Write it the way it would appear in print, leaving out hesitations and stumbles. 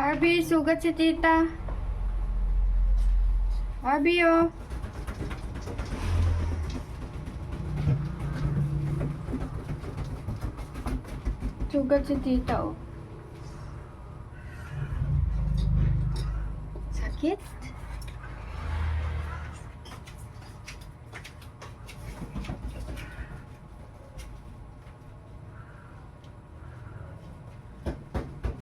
Harvey, sugat si tita. Harvey, oh. Sugat si tita, oh. Sakit?